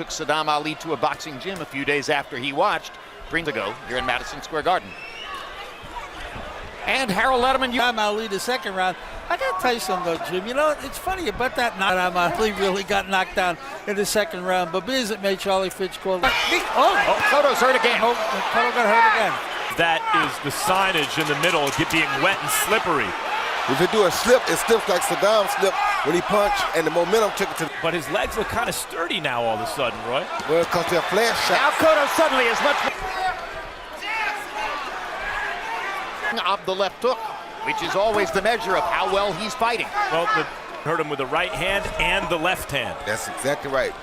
took Saddam Ali to a boxing gym a few days after he watched ago here in Madison Square Garden. And Harold Letterman, Saddam Ali the second round. I got to tell you something though, Jim. You know, it's funny about that knockdown. Ali really got knocked down in the second round, but being it made Charlie Fitch call. Cotto's hurt again. Cotto got hurt again. That is the signage in the middle, being wet and slippery. If you do a slip, it slips like Saddam slipped when he punched, and the momentum took it to. But his legs look kind of sturdy now all of a sudden, Roy. Well, because they're flash shots. Now Cotto suddenly is much of the left hook, which is always the measure of how well he's fighting. Well, hurt him with the right hand and the left hand. That's exactly right.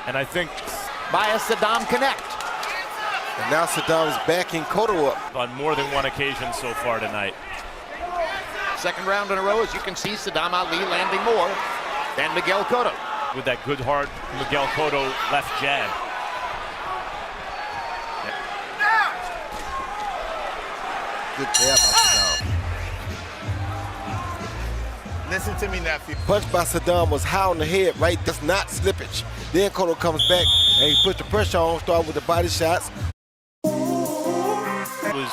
And I think by a Saddam connect. And now Saddam's backing Cotto up. On more than one occasion so far tonight. Second round in a row, as you can see, Saddam Ali landing more than Miguel Cotto. With that good hard Miguel Cotto left jab. Good jab by Saddam. Listen to me, nephew. Punch by Saddam was high on the head, right? That's not slippage. Then Cotto comes back and he puts the pressure on, start with the body shots. It was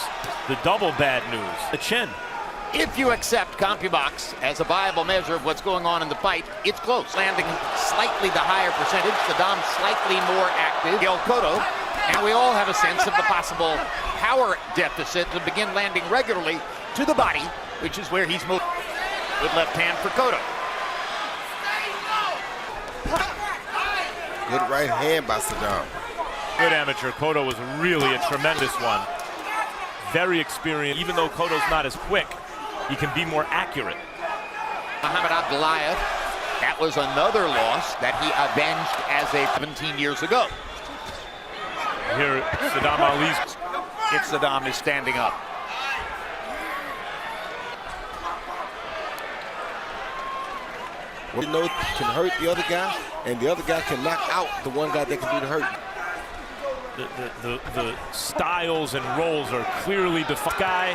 the double bad news, the chin. If you accept CompuBox as a viable measure of what's going on in the fight, it's close. Landing slightly the higher percentage, Saddam slightly more active, Miguel Cotto, and we all have a sense of the possible power deficit to begin landing regularly to the body, which is where he's moved. Good left hand for Cotto. Good right hand by Saddam. Good amateur. Cotto was really a tremendous one. Very experienced. Even though Cotto's not as quick, he can be more accurate. Muhammad Abdullayev, that was another loss that he avenged as a 17 years ago. Here, Saddam Ali's. If Saddam is standing up. You know, can hurt the other guy, and the other guy can knock out the one guy that can do the hurt. The styles and roles are clearly defined. Guy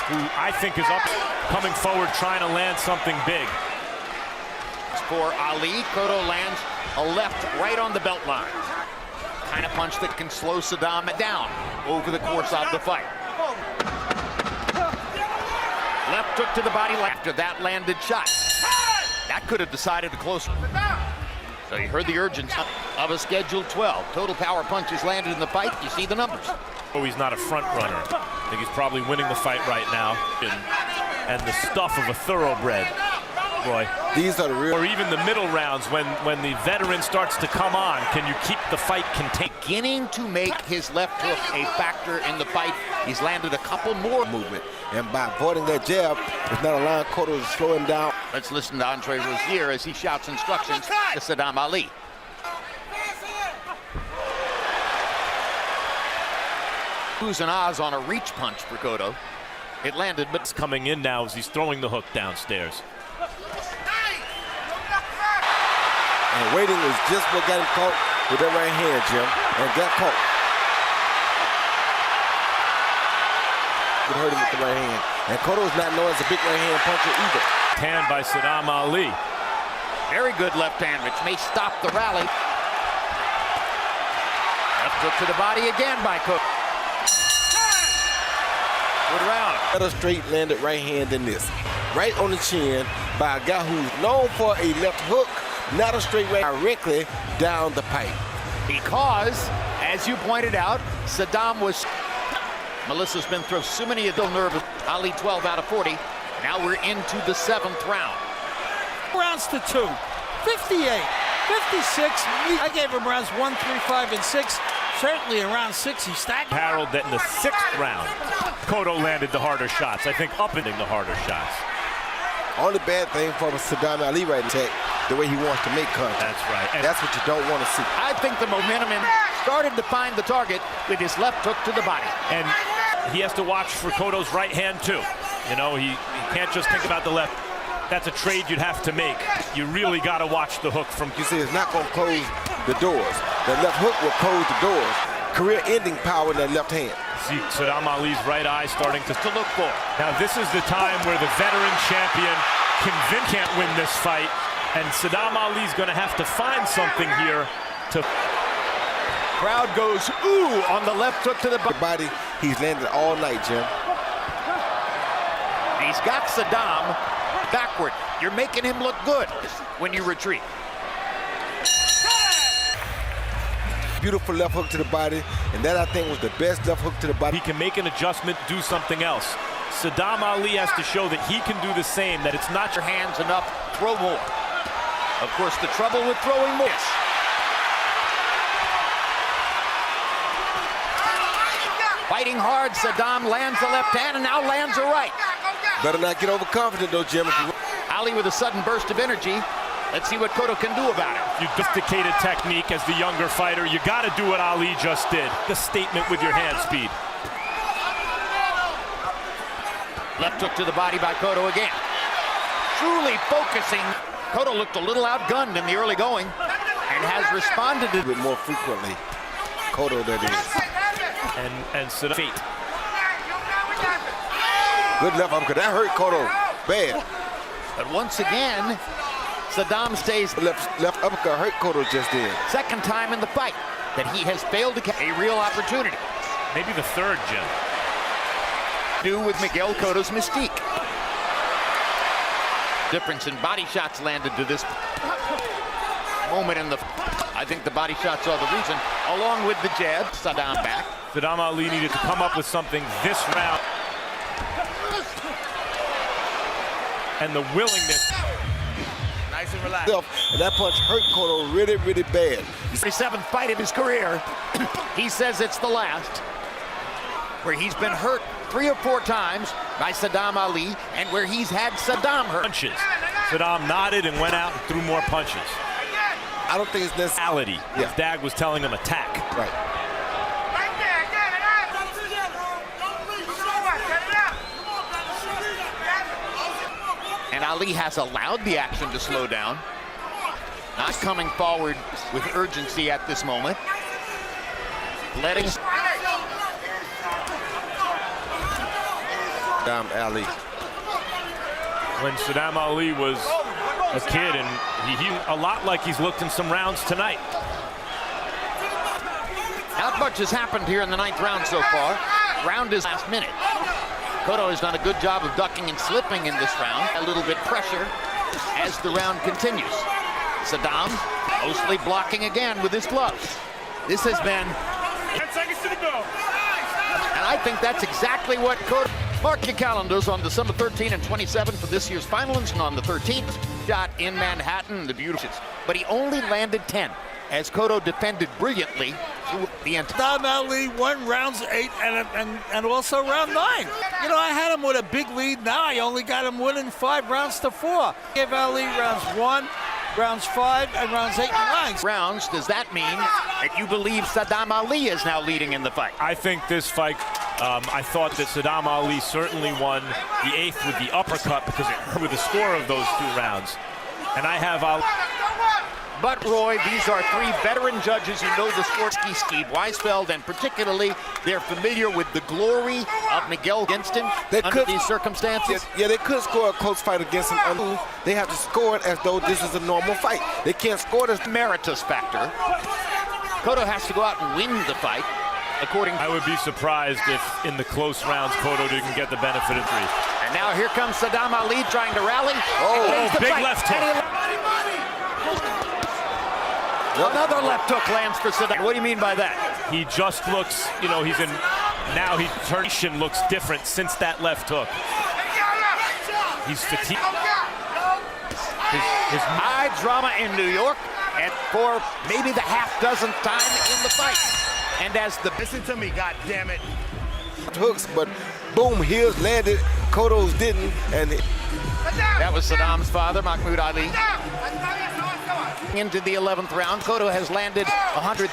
who I think is up, coming forward, trying to land something big. For Ali, Cotto lands a left right on the belt line. Kind of punch that can slow Saddam down over the course of the fight. Left hook to the body after that landed shot. That could have decided the close. So you heard the urgency of a scheduled 12. Total power punches landed in the fight. You see the numbers. Oh, he's not a front runner. I think he's probably winning the fight right now. And the stuff of a thoroughbred, Roy. These are the real. Or even the middle rounds when the veteran starts to come on. Can you keep the fight contained? Beginning to make his left hook a factor in the fight. He's landed a couple more movement. And by avoiding that jab, it's not allowing Cotto to slow him down. Let's listen to Andre Rozier as he shouts instructions to Saddam Ali. Who's an Oz on a reach punch for Cotto. It landed, but it's coming in now as he's throwing the hook downstairs. And waiting is just what got him caught with that right hand, Jim, and got caught. Could hurt him with the right hand. And Cotto's not known as a big right hand puncher either. Hand by Saddam Ali. Very good left hand, which may stop the rally. Left hook to the body again by Cotto. Good round. Better straight landed right hand than this. Right on the chin by a guy who's known for a left hook, not a straight right directly down the pipe. Because, as you pointed out, Saddam was... Melissa's been through so many of those nervous. Ali 12 out of 40. Now we're into the 7th round. Rounds to 2. 58, 56. I gave him rounds 1, 3, 5, and 6. Certainly in round 6 he stacked. Harold that in the 6th round, Cotto landed the harder shots. I think upping the harder shots. Only bad thing for Saddam Ali right now, the way he wants to make contact. That's right. And that's what you don't want to see. I think the momentum started to find the target with his left hook to the body. And he has to watch for Cotto's right hand too. You know, he can't just think about the left. That's a trade you'd have to make. You really got to watch the hook from. You see, it's not going to close the doors. The left hook will close the doors. Career-ending power in that left hand. See Saddam Ali's right eye starting to look for. Now this is the time where the veteran champion can't win this fight. And Saddam Ali's going to have to find something here to... Crowd goes, ooh, on the left hook to the body. He's landed all night, Jim. He's got Saddam backward. You're making him look good when you retreat. Beautiful left hook to the body, and that I think was the best left hook to the body. He can make an adjustment, do something else. Saddam Ali has to show that he can do the same, that it's not Your hands enough, throw more. Of course, the trouble with throwing more. Fighting hard, Saddam lands the left hand and now lands a right. Better not get overconfident though, Jim. Ali with a sudden burst of energy. Let's see what Cotto can do about it. You sophisticated technique as the younger fighter. You got to do what Ali just did. The statement with your hand speed. Left hook to the body by Cotto again. Truly focusing. Cotto looked a little outgunned in the early going and has responded to it more frequently. Cotto, that is. And Saddam. Feet. Good left uppercut. That hurt Cotto bad. But once again, Saddam stays. Left uppercut hurt Cotto just then. Second time in the fight that he has failed to get a real opportunity. Maybe the third, Jim. Do with Miguel Cotto's mystique. Difference in body shots landed to this moment in the. I think the body shots are the reason, along with the jab. Saddam back. Saddam Ali needed to come up with something this round. And the willingness. Nice and relaxed. And that punch hurt Cotto really, really bad. 37th fight of his career. He says it's the last, where he's been hurt 3 or 4 times by Saddam Ali, and where he's had Saddam hurt. Punches. Saddam nodded and went out and threw more punches. I don't think it's necessary. His dad was telling him attack. Right. And Ali has allowed the action to slow down. Not coming forward with urgency at this moment. Letting Saddam Ali. When Saddam Ali was a kid, and he a lot like he's looked in some rounds tonight. Not much has happened here in the 9th round so far. Round is last minute. Cotto has done a good job of ducking and slipping in this round. A little bit pressure as the round continues. Saddam mostly blocking again with his gloves. This has been 10 seconds to go. And I think that's exactly what Cotto. Mark your calendars on December 13 and 27 for this year's finals, and on the 13th, shot in Manhattan, the beautiful. But he only landed 10, as Cotto defended brilliantly through the end. Saddam Ali won rounds 8 and also round 9. You know, I had him with a big lead. Now I only got him winning 5 rounds to 4. Give Ali rounds 1, rounds 5, and rounds 8 and 9. Rounds, does that mean that you believe Saddam Ali is now leading in the fight? I think this fight, I thought that Saddam Ali certainly won the 8th with the uppercut because it hurt with the score of those 2 rounds. And I have Ali. But Roy, these are 3 veteran judges who know the sport. Steve Weisfeld, and particularly they're familiar with the glory of Miguel against him under these circumstances. Yeah, they could score a close fight against him. They have to score it as though this is a normal fight. They can't score this. Meritus factor. Cotto has to go out and win the fight. According, I would be surprised if in the close rounds Cotto didn't get the benefit of 3. And now here comes Saddam Ali trying to rally. Oh, big left hook. Another left hook lands for Saddam. What do you mean by that? He just looks, you know, he's in, now he turn looks different since that left hook. He's fatigued. His high drama in New York, and for maybe the half-dozenth time in the fight. And as the listen to me, God damn it. Hooks, but boom, his landed, Cotto's didn't, and that was Saddam's father, Mahmoud Ali. Into the 11th round, Cotto has landed 132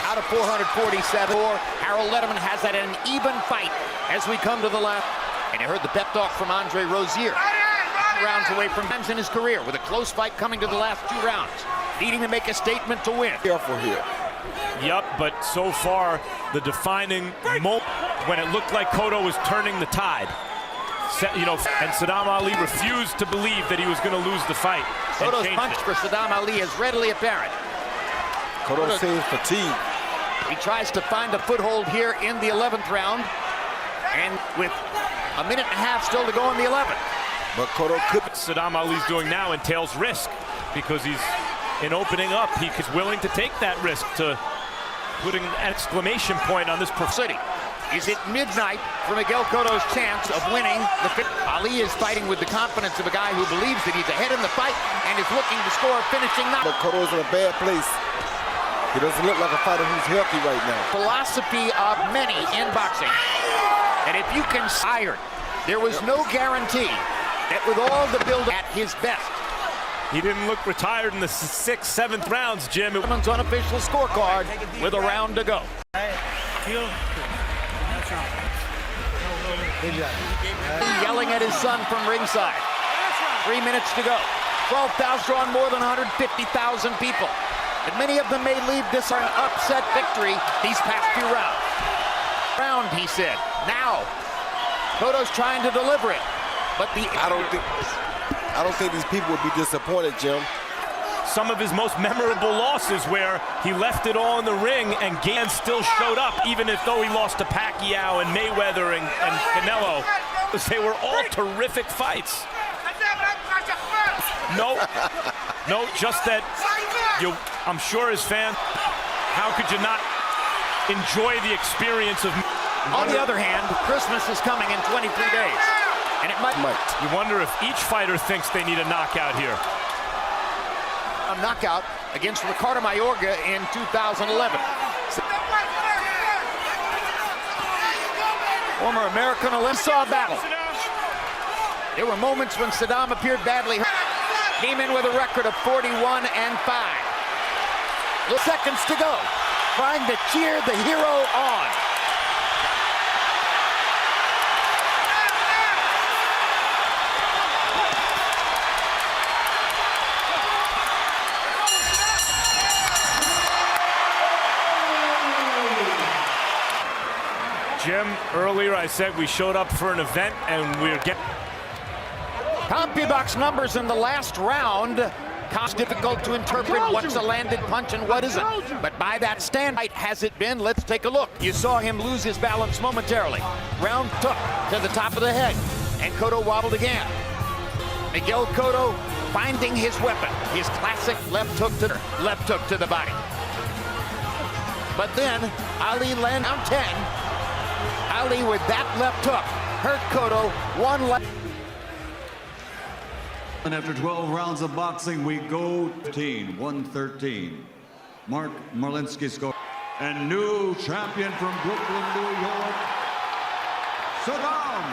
out of 447. Harold Letterman has that in an even fight as we come to the last. And you heard the pep talk from Andre Rozier. 2 rounds away from times in his career with a close fight coming to the last 2 rounds, needing to make a statement to win. Careful here. Yep, but so far the defining moment when it looked like Cotto was turning the tide. You know, and Saddam Ali refused to believe that he was going to lose the fight. Cotto's changed punch it. for Saddam Ali is readily apparent. Cotto seems fatigued. He tries to find a foothold here in the 11th round, and with a minute and a half still to go in the 11th. But Cotto could. Saddam Ali's doing now entails risk because he's in opening up. He is willing to take that risk to putting an exclamation point on this City. Is it midnight for Miguel Cotto's chance of winning the fifth? Ali is fighting with the confidence of a guy who believes that he's ahead in the fight and is looking to score a finishing knock. But Cotto's in a bad place. He doesn't look like a fighter who's healthy right now. Philosophy of many in boxing, and if you can sire, there was no guarantee that with all the build at his best. He didn't look retired in the 6th, 7th rounds, Jim. Women's unofficial scorecard with a round to go. Yelling at his son from ringside. 3 minutes to go. 12,000 drawn, more than 150,000 people. And many of them may leave this an upset victory these past few rounds. Round, he said. Now, Cotto's trying to deliver it, but I don't think these people would be disappointed, Jim. Some of his most memorable losses where he left it all in the ring and Gans still showed up, even if though he lost to Pacquiao and Mayweather and Canelo. They were all terrific fights. No, just that I'm sure as fans, how could you not enjoy the experience of... On the other hand, Christmas is coming in 23 days, and it might... You wonder if each fighter thinks they need a knockout here. A knockout against Ricardo Mayorga in 2011. Former American Olympic saw a battle. There were moments when Saddam appeared badly hurt. Came in with a record of 41-5. Seconds to go. Trying to cheer the hero on. Jim, earlier I said we showed up for an event and we're getting... CompuBox numbers in the last round. It's difficult to interpret what's a landed punch and what isn't. But by that standpoint, has it been? Let's take a look. You saw him lose his balance momentarily. Round took to the top of the head, and Cotto wobbled again. Miguel Cotto finding his weapon, his classic left hook to the body. But then Ali landed down 10. Ali with that left hook hurt Cotto one left. And after 12 rounds of boxing, we go 113. Mark Marlinsky score. And new champion from Brooklyn, New York, Saddam